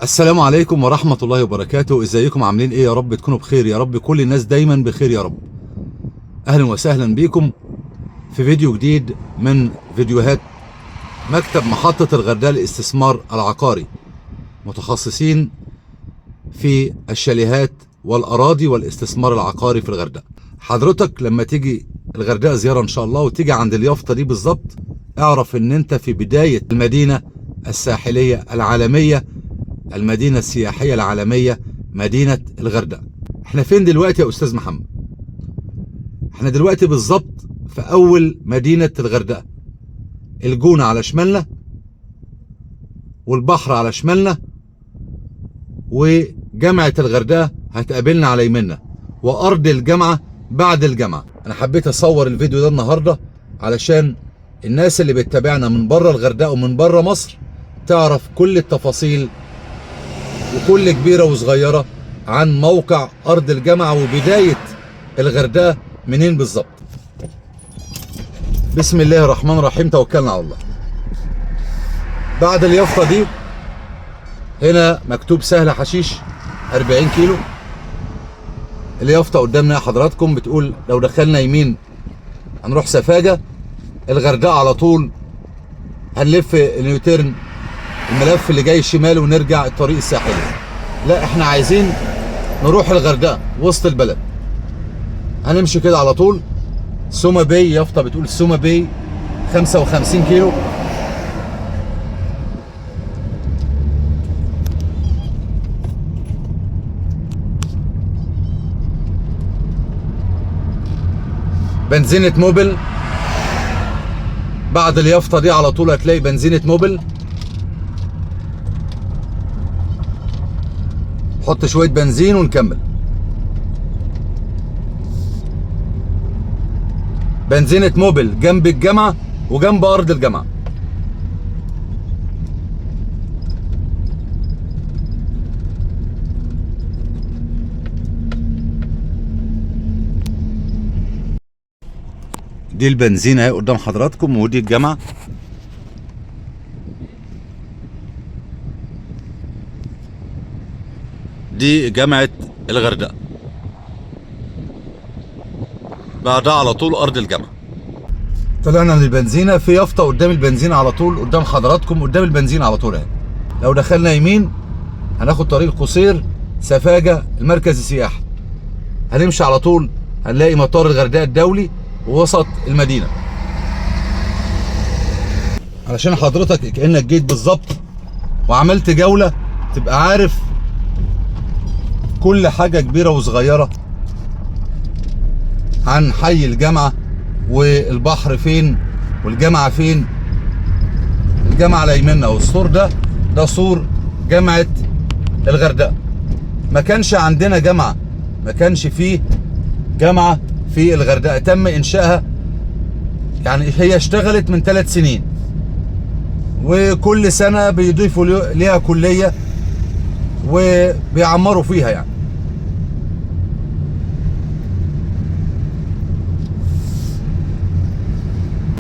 السلام عليكم ورحمة الله وبركاته. ازيكم عاملين ايه؟ يا رب تكونوا بخير، يا رب كل الناس دايما بخير يا رب. اهلا وسهلا بيكم في فيديو جديد من فيديوهات مكتب محطة الغردقة للاستثمار العقاري، متخصصين في الشاليهات والاراضي والاستثمار العقاري في الغردقة. حضرتك لما تيجي الغردقة زيارة ان شاء الله وتيجي عند اليافطة دي بالظبط، اعرف ان انت في بداية المدينة الساحلية العالمية، المدينة السياحية العالمية، مدينة الغردقة. احنا فين دلوقتي يا استاذ محمد؟ احنا دلوقتي بالظبط في اول مدينة الغردقة، الجونة على شمالنا والبحر على شمالنا، وجامعة الغردقة هتقابلنا على يمنا، وارض الجامعة بعد الجامعة. انا حبيت اصور الفيديو ده النهاردة علشان الناس اللي بتتابعنا من بره الغردقة ومن بره مصر تعرف كل التفاصيل وكل كبيرة وصغيرة عن موقع أرض الجامعة وبداية الغردقة منين بالظبط. بسم الله الرحمن الرحيم، توكلنا على الله. بعد اليافطة دي هنا مكتوب سهل حشيش 40 كيلو. اليافطة قدامنا حضراتكم بتقول لو دخلنا يمين هنروح سفاجة، الغردقة على طول هنلف النيوتيرن الملف اللي جاي الشمال ونرجع الطريق الساحلي. لا، احنا عايزين نروح الغردقة وسط البلد، هنمشي كده على طول. سوما باي، يافطة بتقول سوما باي 55 كيلو. بنزينة موبل بعد اليافطة دي على طول هتلاقي بنزينة موبل. حط شوية بنزين ونكمل. بنزينة موبل جنب الجامعة وجنب أرض الجامعة. دي البنزينة اهي قدام حضراتكم، ودي الجامعة. دي جامعة الغردقة، بعدها على طول أرض الجامعة. طلعنا من البنزينة، في يافطة قدام البنزينة على طول قدام حضراتكم، قدام البنزينة على طول اهي. لو دخلنا يمين هناخد طريق قصير سفاجة المركز السياحي، هنمشي على طول هنلاقي مطار الغردقة الدولي ووسط المدينة. علشان حضرتك كأنك جيت بالظبط وعملت جولة تبقى عارف كل حاجة كبيرة وصغيرة عن حي الجامعة، والبحر فين والجامعة فين. الجامعة على يمنا، والسور ده سور جامعة الغردقة. ما كانش عندنا جامعة، ما كانش فيه جامعة في الغردقة، تم إنشائها، يعني هي اشتغلت من 3 سنين، وكل سنة بيضيفوا ليها كلية وبيعمروا فيها يعني.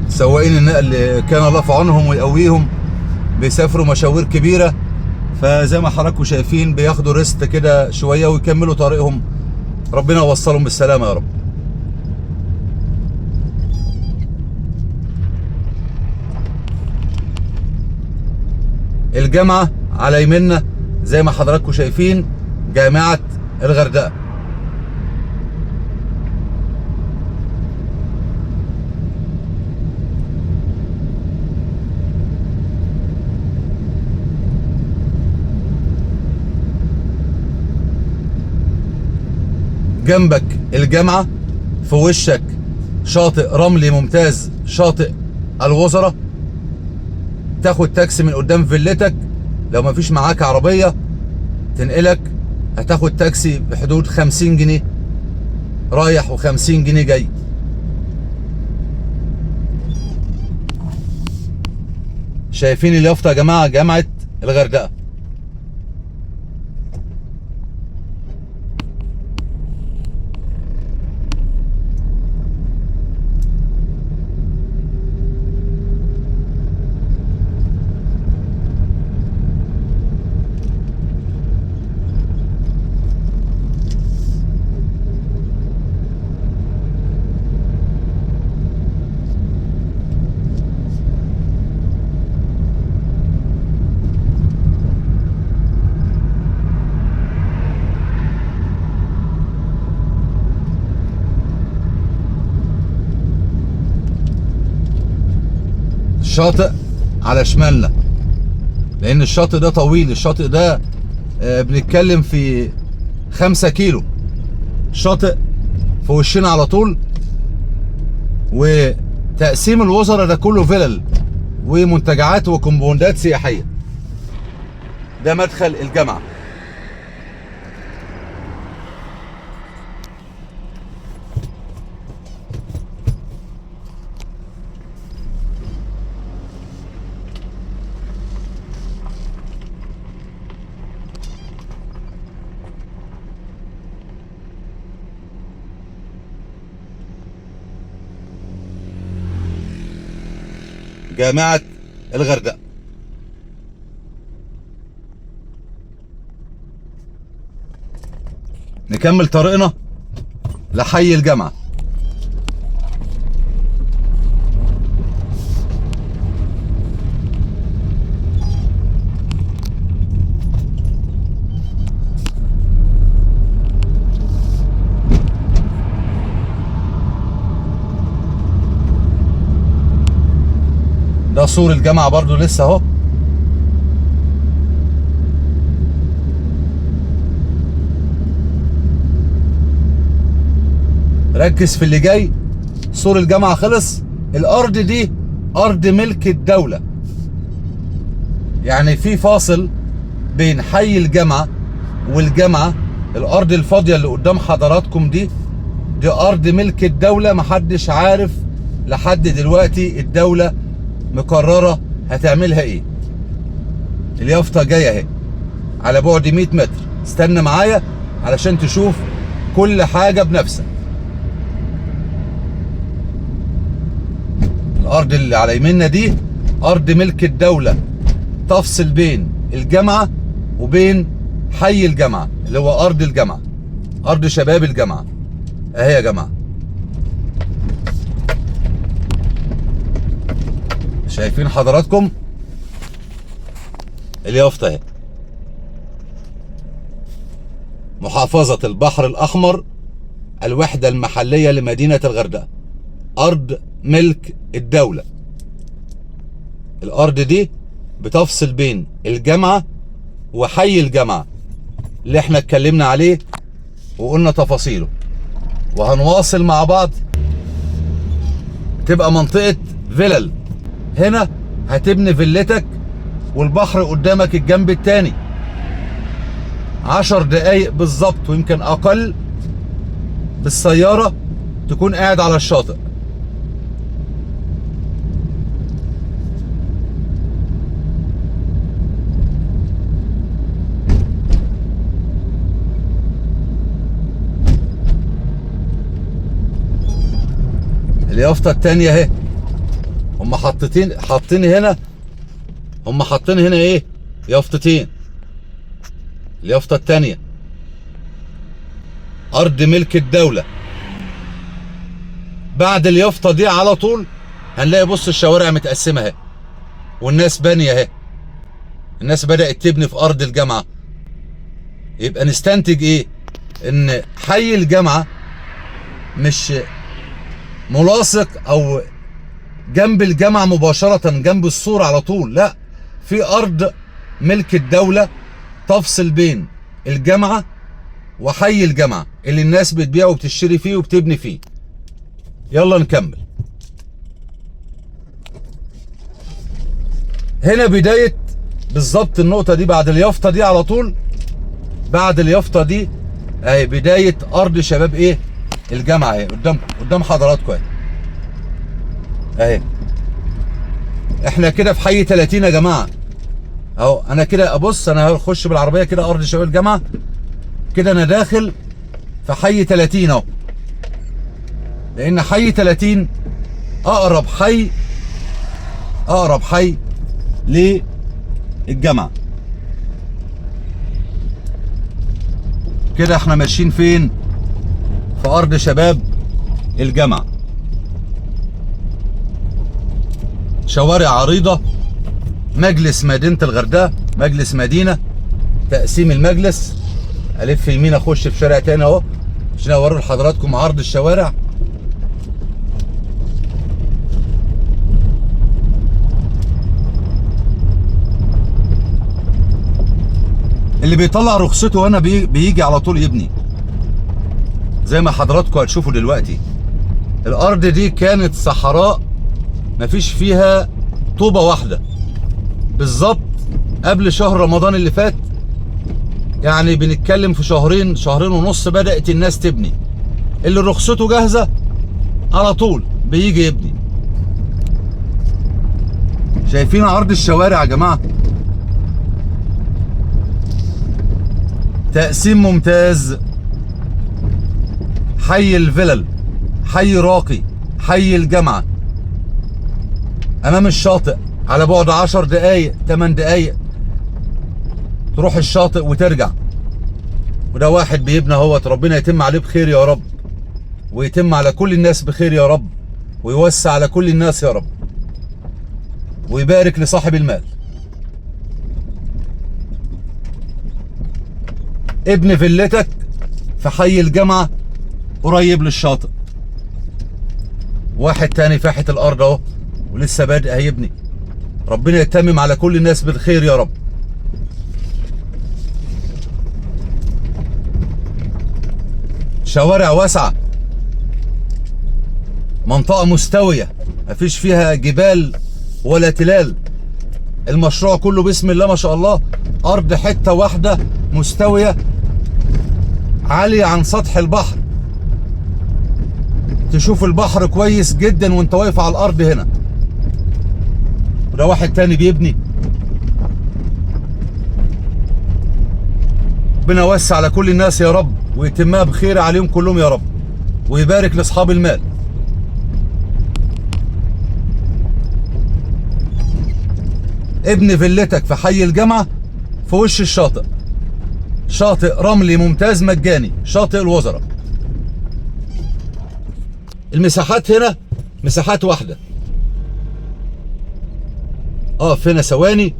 سواقين النقل كان الله في عونهم ويقويهم، بيسافروا مشاوير كبيرة، فزي ما حضراتكم شايفين بياخدوا ريست كده شوية ويكملوا طريقهم. ربنا يوصلهم بالسلامة يا رب. الجامعة على يمنا زي ما حضراتكم شايفين، جامعة الغردقة. جنبك الجامعة، في وشك شاطئ رملي ممتاز، شاطئ الوزراء. تاخد تاكسي من قدام فيلتك، لو ما فيش معاك عربية تنقلك هتاخد تاكسي بحدود 50 جنيه رايح و50 جنيه جاي. شايفين اليافطة يا جماعة؟ جامعة الغردقة. شاطئ على شمالنا، لان الشاطئ ده طويل. الشاطئ ده بنتكلم في 5 كيلو شاطئ في وشنا على طول. وتقسيم الوزراء ده كله فيلل ومنتجعات وكومباوندات سياحيه. ده مدخل الجامعه. جامعة الغردقة. نكمل طريقنا لحي الجامعة. ده سور الجامعة برضو لسه اهو. ركز في اللي جاي. سور الجامعة خلص. الارض دي ارض ملك الدولة، يعني في فاصل بين حي الجامعة والجامعة. الارض الفاضية اللي قدام حضراتكم دي ارض ملك الدولة. محدش عارف لحد دلوقتي الدولة مقررة هتعملها ايه. اليافطة جاية اهي على بعد 100 متر. استنى معايا علشان تشوف كل حاجة بنفسك. الارض اللي على يميننا دي ارض ملك الدولة، تفصل بين الجامعة وبين حي الجامعة اللي هو ارض الجامعة، ارض شباب الجامعة اهي يا جماعة. شايفين حضراتكم اليافطة اهي. محافظة البحر الأحمر، الوحدة المحلية لمدينة الغردقة، أرض ملك الدولة. الأرض دي بتفصل بين الجامعة وحي الجامعة اللي احنا اتكلمنا عليه وقلنا تفاصيله، وهنواصل مع بعض. تبقى منطقة فيلل. هنا هتبني فيلتك والبحر قدامك الجنب التاني. 10 دقايق بالظبط ويمكن اقل بالسيارة تكون قاعد على الشاطئ. اليافطة التانية اهي. هم حاطين هنا ايه؟ يافطتين. اليافطة التانية أرض ملك الدولة. بعد اليافطة دي على طول هنلاقي بص الشوارع متقسمة اهي، والناس بانية اهي. الناس بدأت تبني في أرض الجامعة. يبقى نستنتج ايه؟ إن حي الجامعة مش ملاصق أو جنب الجامعة مباشرة، جنب السور على طول، لا، في أرض ملك الدولة تفصل بين الجامعة وحي الجامعة اللي الناس بتبيع وبتشتري فيه وبتبني فيه. يلا نكمل. هنا بداية بالظبط النقطة دي بعد اليافطة دي على طول. بعد اليافطة دي اهي بداية أرض شباب ايه؟ الجامعة اهي قدام حضراتكم اهي. اهي احنا كده في حي 30 يا جماعة اهو. انا كده ابص، انا هخش بالعربية كده أرض شباب الجامعة كده. انا داخل في حي 30 اهو، لأن حي 30 أقرب حي للجامعة. كده احنا ماشيين فين؟ في أرض شباب الجامعة. شوارع عريضة. مجلس مدينة الغردقة، مجلس مدينة، تقسيم المجلس. ألف يمين أخش في شارع تاني أهو عشان أوري لحضراتكم عرض الشوارع. اللي بيطلع رخصته هنا بيجي على طول يبني زي ما حضراتكم هتشوفوا دلوقتي. الارض دي كانت صحراء مفيش فيها طوبة واحدة. بالظبط قبل شهر رمضان اللي فات، يعني بنتكلم في شهرين ونص، بدأت الناس تبني. اللي رخصته جاهزة على طول بيجي يبني. شايفين عرض الشوارع يا جماعة؟ تقسيم ممتاز. حي الفلل، حي راقي، حي الجامعة، امام الشاطئ على بعد 10 دقايق 8 دقايق تروح الشاطئ وترجع. وده واحد بيبنى اهوت، ربنا يتم عليه بخير يا رب، ويتم على كل الناس بخير يا رب، ويوسع على كل الناس يا رب، ويبارك لصاحب المال. ابن فيلتك في حي الجامعة قريب للشاطئ. واحد تاني فاحت الارض اهو ولسه بادئ هيبني. ربنا يتمم على كل الناس بالخير يا رب. شوارع واسعة، منطقة مستوية مفيش فيها جبال ولا تلال. المشروع كله بسم الله ما شاء الله، أرض حتة واحدة مستوية عالية عن سطح البحر. تشوف البحر كويس جدا وانت واقف على الأرض هنا. وده واحد تاني بيبني. ربنا يوسع على كل الناس يا رب، ويتمها بخير عليهم كلهم يا رب، ويبارك لاصحاب المال. ابن فيلتك في حي الجامعة في وش الشاطئ، شاطئ رملي ممتاز مجاني، شاطئ الوزراء. المساحات هنا مساحات واحدة. اقف هنا ثواني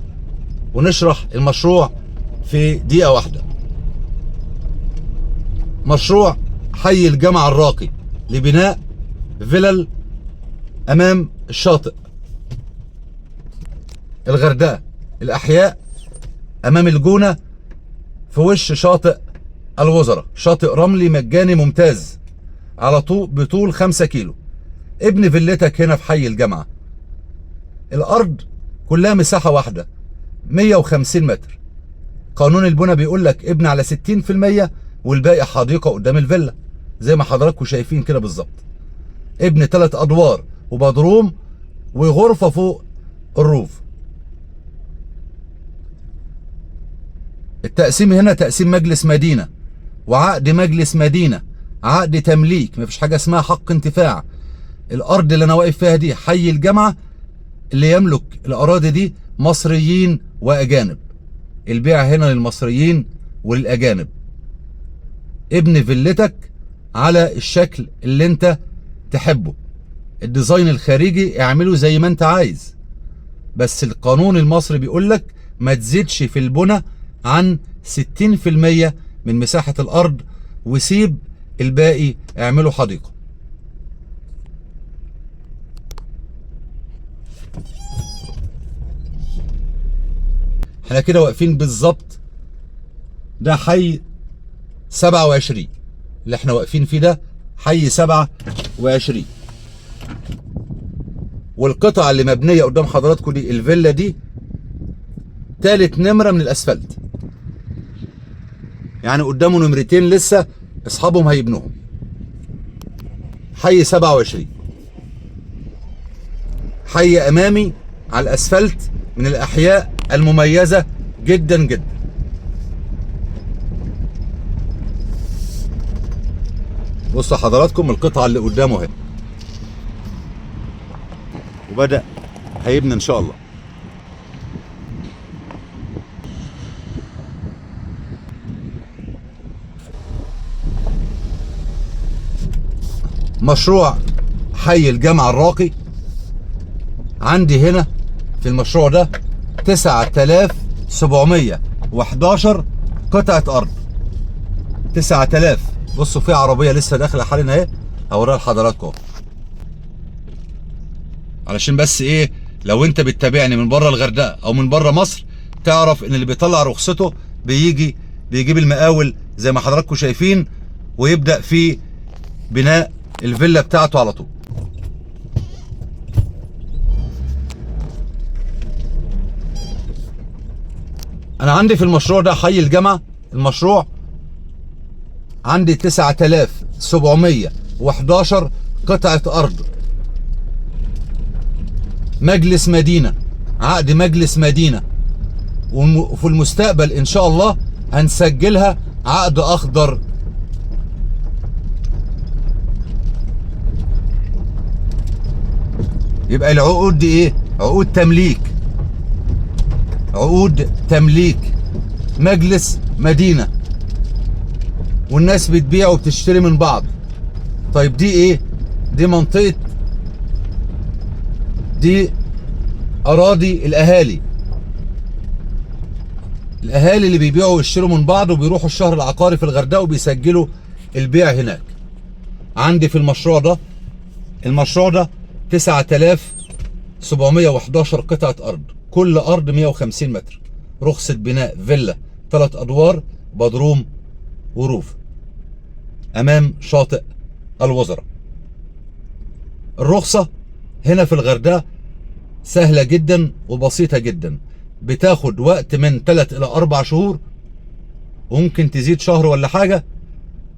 ونشرح المشروع في دقيقة واحدة. مشروع حي الجامعة الراقي لبناء فيلل امام الشاطئ. الغردقة، الأحياء أمام الجونة في وش شاطئ الوزراء، شاطئ رملي مجاني ممتاز على بطول 5 كيلو. ابن فيلتك هنا في حي الجامعة. الأرض كلها مساحة واحدة 150 متر. قانون البناء بيقول لك ابني على 60% والباقي حديقة قدام الفيلا زي ما حضراتكم شايفين كده بالظبط. ابن 3 أدوار وبدروم وغرفة فوق الروف. التقسيم هنا تقسيم مجلس مدينة وعقد مجلس مدينة، عقد تمليك، مفيش حاجة اسمها حق انتفاع. الأرض اللي أنا واقف فيها دي حي الجامعة، اللي يملك الأراضي دي مصريين وأجانب. البيع هنا للمصريين وللأجانب. ابن فيلتك على الشكل اللي انت تحبه. الديزاين الخارجي اعمله زي ما انت عايز، بس القانون المصري بيقول لك ما تزيدش في البنى عن 60% من مساحة الأرض، وسيب الباقي اعمله حديقة. احنا كده واقفين بالظبط، ده حي 27 اللي احنا واقفين فيه، ده حي 27. والقطعة اللي مبنية قدام حضراتكم دي، الفيلا دي تالت نمرة من الأسفلت، يعني قدامه نمرتين لسه اصحابهم هيبنوهم. حي 27 حي امامي على الاسفلت، من الاحياء المميزة جدا جدا. بصوا حضراتكم القطعة اللي قدامه اهي، وبدأ هيبني ان شاء الله. مشروع حي الجامعة الراقي عندي هنا في المشروع ده 9711 قطعة أرض. 9000. بصوا في عربية لسه داخلة حاليا اهي، هوريها لحضراتكم علشان بس ايه، لو انت بتتابعني من بره الغردقة او من بره مصر تعرف ان اللي بيطلع رخصته بيجيب المقاول زي ما حضراتكم شايفين، ويبدأ في بناء الفيلا بتاعته على طول. انا عندي في المشروع ده حي الجامعة، المشروع عندي 9711 قطعة ارض، مجلس مدينة، عقد مجلس مدينة، وفي المستقبل ان شاء الله هنسجلها عقد اخضر. يبقى العقود دي ايه؟ عقود تمليك، عقود تمليك، مجلس مدينة، والناس بتبيع وبتشتري من بعض. طيب دي ايه؟ دي منطقة، دي اراضي الاهالي، الاهالي اللي بيبيعوا ويشتروا من بعض، وبيروحوا الشهر العقاري في الغردقة وبيسجلوا البيع هناك. عندي في المشروع ده 9711 قطعة ارض، كل ارض 150 متر، رخصة بناء فيلا 3 ادوار، بدروم وروف، امام شاطئ الوزراء. الرخصة هنا في الغردقة سهلة جدا وبسيطة جدا، بتاخد وقت من 3 إلى 4 شهور، وممكن تزيد شهر ولا حاجة،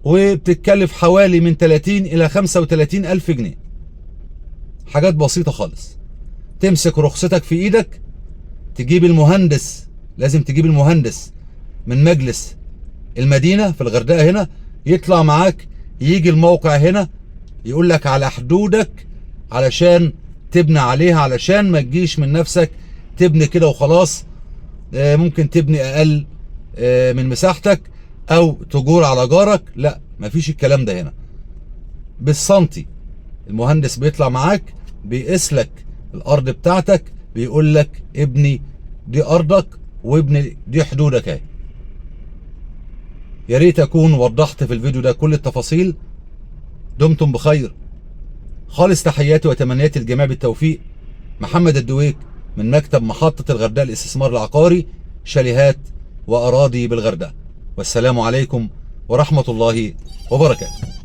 وبتتكلف حوالي من 30 إلى 35 ألف جنيه. حاجات بسيطة خالص. تمسك رخصتك في إيدك، تجيب المهندس، لازم تجيب المهندس من مجلس المدينة في الغردقة هنا، يطلع معاك، يجي الموقع هنا، يقول لك على حدودك علشان تبني عليها، علشان ما تجيش من نفسك تبني كده وخلاص. ممكن تبني اقل من مساحتك او تجور على جارك، لا مفيش الكلام ده هنا. بالسنتي المهندس بيطلع معاك، بيقيس لك الارض بتاعتك، بيقول لك ابني دي ارضك وابني دي حدودك اهي. يا ريت اكون وضحت في الفيديو ده كل التفاصيل. دمتم بخير. خالص تحياتي وتمنياتي للجميع بالتوفيق. محمد الدويك من مكتب محطة الغردقة للاستثمار العقاري، شاليهات وأراضي بالغردقة. والسلام عليكم ورحمة الله وبركاته.